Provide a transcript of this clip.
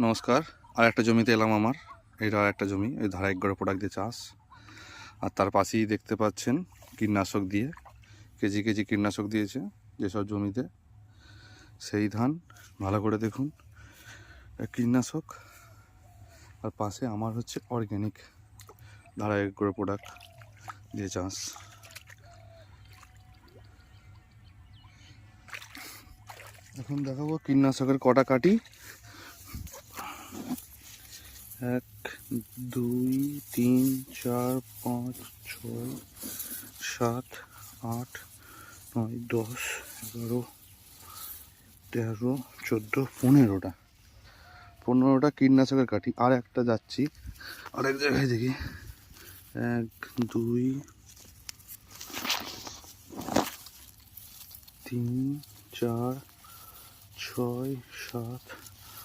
নমস্কার। আর একটা জমিতে এলাম আমার। এটা আর একটা জমি, ওই ধারাইক গড়ে প্রোডাক্ট দিয়ে চাষ। আর তার পাশেই দেখতে পাচ্ছেন কীটনাশক দিয়ে কেজি কেজি কীটনাশক দিয়েছে যেসব জমিতে সেই ধান। ভালো করে দেখুন, কীটনাশক। আর পাশে আমার হচ্ছে অর্গ্যানিক ধারাইক গড়ে প্রোডাক্ট দিয়ে চাষ। এখন দেখাবো কীটনাশকের কটা কাটি। 1 2 3 4 5 6 7 8 9 10 11 13 14 15টা কীটনাশকের কাঠি। আর একটা যাচ্ছি আরেক জায়গায়, দেখি 1 2 3 4 6 7